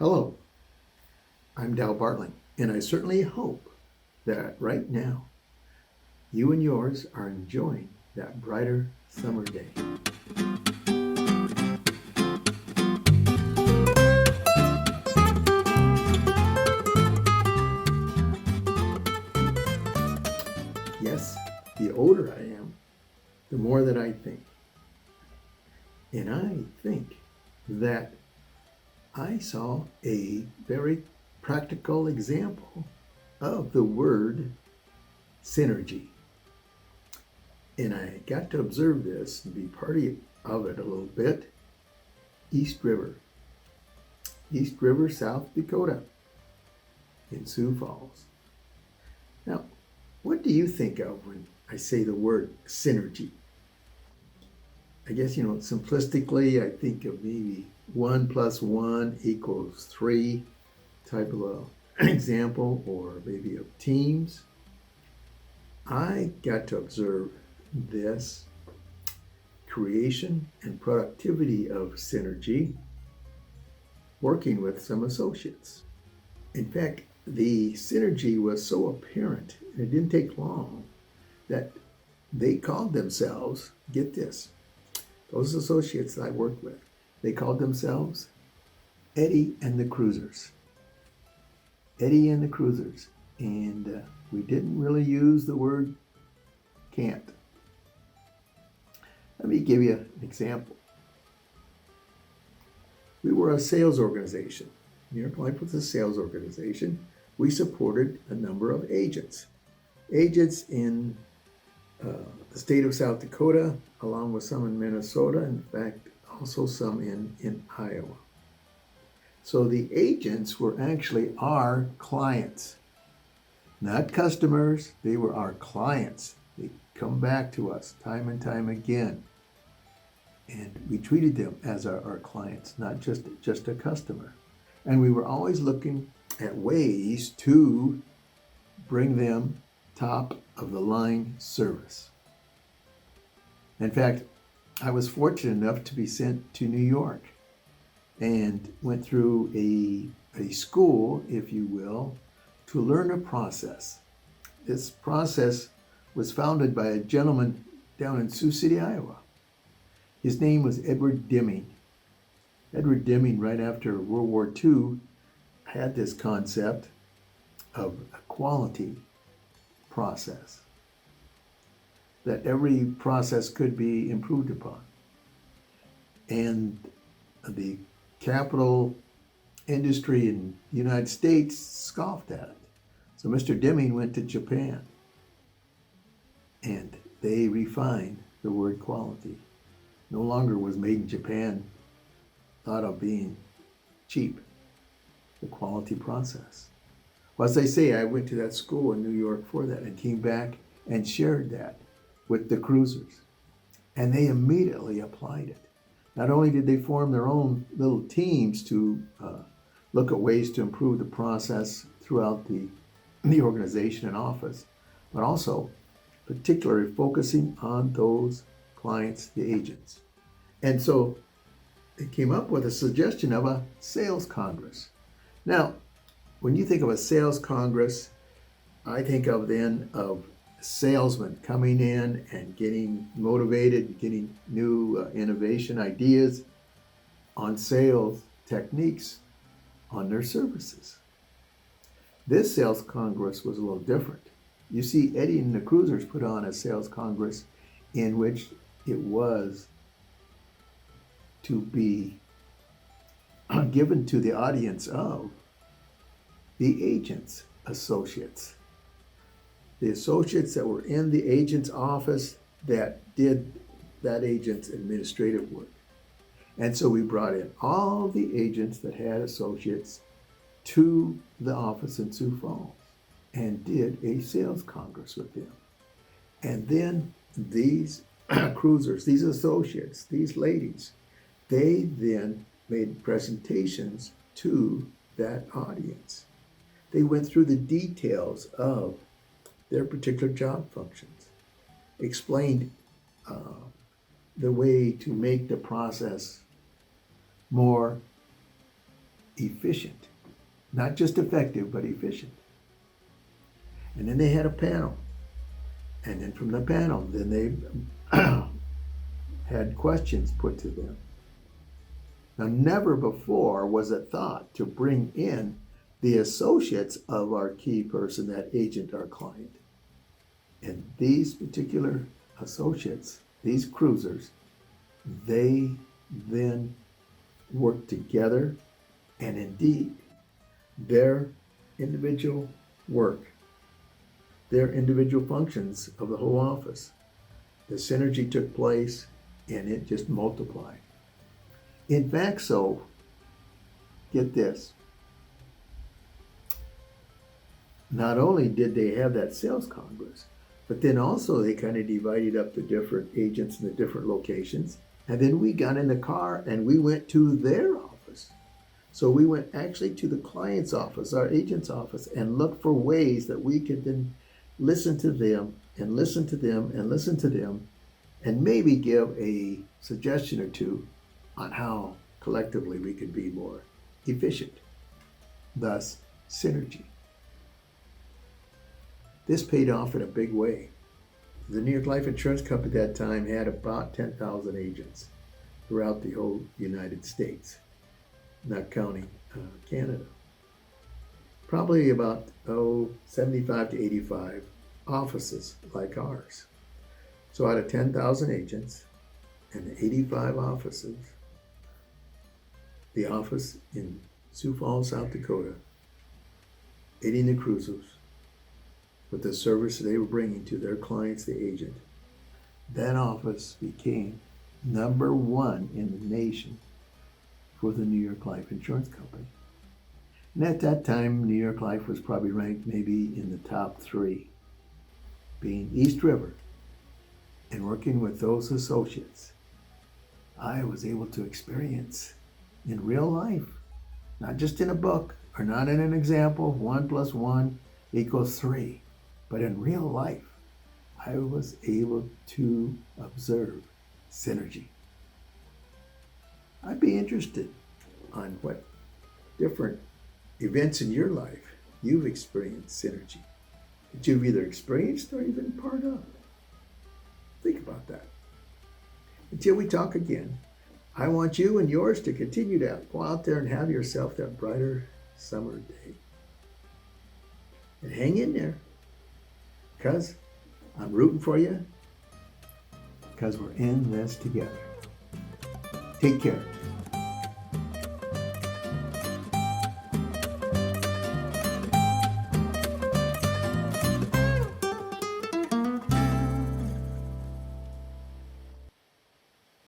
Hello, I'm Bartling, and I certainly hope that right now you and yours are enjoying that brighter summer day. Yes, the older I am, the more that I think. And I think that I saw a very practical example of the word synergy. And I got to observe this and be part of it a little bit. East River, South Dakota, in Sioux Falls. Now, what do you think of when I say the word synergy? I guess, simplistically, I think of maybe 1 plus 1 equals 3 type of an example, or maybe of teams. I got to observe this creation and productivity of synergy working with some associates. In fact, the synergy was so apparent, and it didn't take long, that they called themselves, get this, those associates that I worked with, they called themselves Eddie and the Cruisers. Eddie and the Cruisers. And we didn't really use the word can't. Let me give you an example. We were a sales organization. New York Life was a sales organization. We supported a number of agents. Agents in the state of South Dakota, along with some in Minnesota, in fact, also some in Iowa. So the agents were actually our clients, not customers. They were our clients. They come back to us time and time again. And we treated them as our clients, not just a customer. And we were always looking at ways to bring them top of the line service. In fact, I was fortunate enough to be sent to New York and went through a school, if you will, to learn a process. This process was founded by a gentleman down in Sioux City, Iowa. His name was Edward Deming. Edward Deming, right after World War II, had this concept of a quality process, that every process could be improved upon. And the capital industry in the United States scoffed at it. So Mr. Deming went to Japan, and they refined the word quality. No longer was made in Japan thought of being cheap, the quality process. Well, as I say, I went to that school in New York for that and came back and shared that with the cruisers. And they immediately applied it. Not only did they form their own little teams to look at ways to improve the process throughout the organization and office, but also particularly focusing on those clients, the agents. And so they came up with a suggestion of a sales congress. Now, when you think of a sales congress, I think of salesmen coming in and getting motivated, getting new innovation ideas on sales techniques on their services. This sales congress was a little different. You see, Eddie and the Cruisers put on a sales congress in which it was to be given to the audience of the agents' associates. The associates that were in the agent's office that did that agent's administrative work. And so we brought in all the agents that had associates to the office in Sioux Falls and did a sales congress with them. And then these cruisers, these associates, these ladies, they then made presentations to that audience. They went through the details of their particular job functions, explained the way to make the process more efficient. Not just effective, but efficient. And then they had a panel. And then from the panel, then they had questions put to them. Now, never before was it thought to bring in the associates of our key person, that agent, our client. And these particular associates, these cruisers, they then work together, and indeed, their individual work, their individual functions of the whole office, the synergy took place, and it just multiplied. In fact, so, get this, not only did they have that sales congress, but then also they kind of divided up the different agents in the different locations. And then we got in the car and we went to their office. So we went actually to the client's office, our agent's office, and looked for ways that we could then listen to them and listen to them and listen to them, and maybe give a suggestion or two on how collectively we could be more efficient. Thus, synergy. This paid off in a big way. The New York Life Insurance Company at that time had about 10,000 agents throughout the whole United States, not counting Canada. Probably about 75 to 85 offices like ours. So out of 10,000 agents and 85 offices, the office in Sioux Falls, South Dakota, aiding the cruisers with the service they were bringing to their clients, the agent, that office became number one in the nation for the New York Life Insurance Company. And at that time, New York Life was probably ranked maybe in the top 3, being East River. And working with those associates, I was able to experience in real life, not just in a book or not in an example, 1 + 1 = 3, but in real life, I was able to observe synergy. I'd be interested on what different events in your life you've experienced synergy, that you've either experienced or even part of. Think about that. Until we talk again, I want you and yours to continue to go out there and have yourself that brighter summer day. And hang in there, because I'm rooting for you, because we're in this together. Take care.